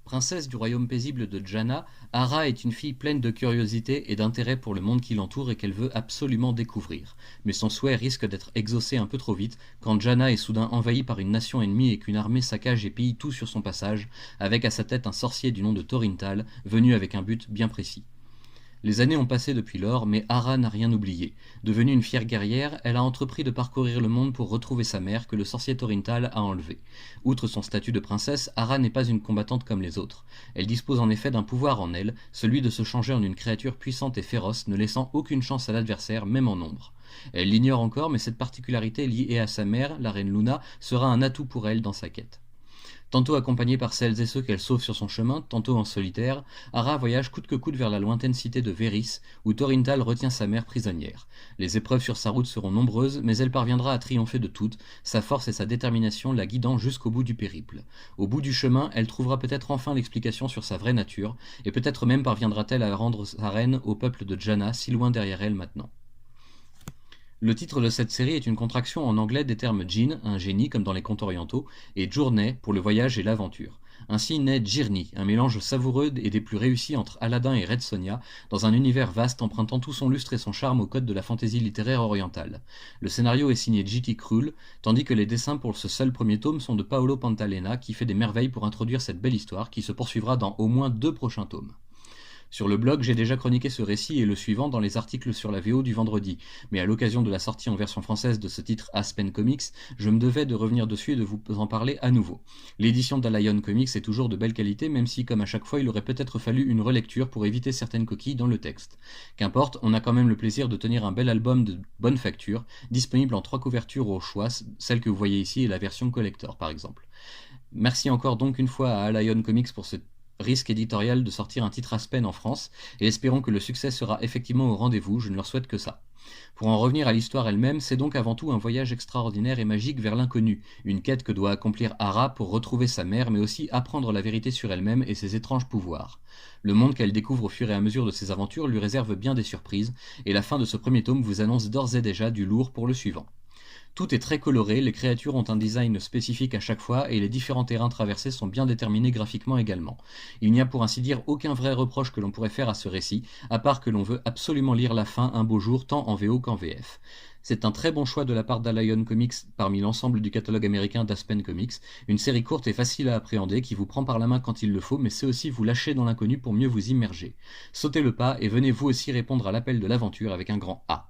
Princesse du royaume paisible de Jana, Hara est une fille pleine de curiosité et d'intérêt pour le monde qui l'entoure et qu'elle veut absolument découvrir. Mais son souhait risque d'être exaucé un peu trop vite quand Jana est soudain envahie par une nation ennemie et qu'une armée saccage et pille tout sur son passage, avec à sa tête un sorcier du nom de Thorintal, venu avec un but bien précis. Les années ont passé depuis lors, mais Hara n'a rien oublié. Devenue une fière guerrière, elle a entrepris de parcourir le monde pour retrouver sa mère que le sorcier Thorintal a enlevée. Outre son statut de princesse, Hara n'est pas une combattante comme les autres. Elle dispose en effet d'un pouvoir en elle, celui de se changer en une créature puissante et féroce, ne laissant aucune chance à l'adversaire, même en ombre. Elle l'ignore encore, mais cette particularité liée à sa mère, la reine Luna, sera un atout pour elle dans sa quête. Tantôt accompagnée par celles et ceux qu'elle sauve sur son chemin, tantôt en solitaire, Hara voyage coûte que coûte vers la lointaine cité de Véris, où Thorintal retient sa mère prisonnière. Les épreuves sur sa route seront nombreuses, mais elle parviendra à triompher de toutes, sa force et sa détermination la guidant jusqu'au bout du périple. Au bout du chemin, elle trouvera peut-être enfin l'explication sur sa vraie nature, et peut-être même parviendra-t-elle à rendre sa reine au peuple de Jana, si loin derrière elle maintenant. Le titre de cette série est une contraction en anglais des termes djinn, un génie comme dans les contes orientaux, et journey pour le voyage et l'aventure. Ainsi naît Journey, un mélange savoureux et des plus réussis entre Aladdin et Red Sonja, dans un univers vaste empruntant tout son lustre et son charme au code de la fantaisie littéraire orientale. Le scénario est signé J.T. Krull, tandis que les dessins pour ce seul premier tome sont de Paolo Pantalena, qui fait des merveilles pour introduire cette belle histoire qui se poursuivra dans au moins 2 prochains tomes. Sur le blog, j'ai déjà chroniqué ce récit et le suivant dans les articles sur la VO du vendredi, mais à l'occasion de la sortie en version française de ce titre Aspen Comics, je me devais de revenir dessus et de vous en parler à nouveau. L'édition d'Alion Comics est toujours de belle qualité, même si, comme à chaque fois, il aurait peut-être fallu une relecture pour éviter certaines coquilles dans le texte. Qu'importe, on a quand même le plaisir de tenir un bel album de bonne facture, disponible en 3 couvertures au choix, celle que vous voyez ici est la version collector par exemple. Merci encore donc une fois à Alion Comics pour ce risque éditorial de sortir un titre Aspen en France, et espérons que le succès sera effectivement au rendez-vous, je ne leur souhaite que ça. Pour en revenir à l'histoire elle-même, c'est donc avant tout un voyage extraordinaire et magique vers l'inconnu, une quête que doit accomplir Hara pour retrouver sa mère, mais aussi apprendre la vérité sur elle-même et ses étranges pouvoirs. Le monde qu'elle découvre au fur et à mesure de ses aventures lui réserve bien des surprises, et la fin de ce premier tome vous annonce d'ores et déjà du lourd pour le suivant. Tout est très coloré, les créatures ont un design spécifique à chaque fois et les différents terrains traversés sont bien déterminés graphiquement également. Il n'y a pour ainsi dire aucun vrai reproche que l'on pourrait faire à ce récit, à part que l'on veut absolument lire la fin un beau jour tant en VO qu'en VF. C'est un très bon choix de la part d'Alion Comics parmi l'ensemble du catalogue américain d'Aspen Comics, une série courte et facile à appréhender qui vous prend par la main quand il le faut mais sait aussi vous lâcher dans l'inconnu pour mieux vous immerger. Sautez le pas et venez vous aussi répondre à l'appel de l'aventure avec un grand A.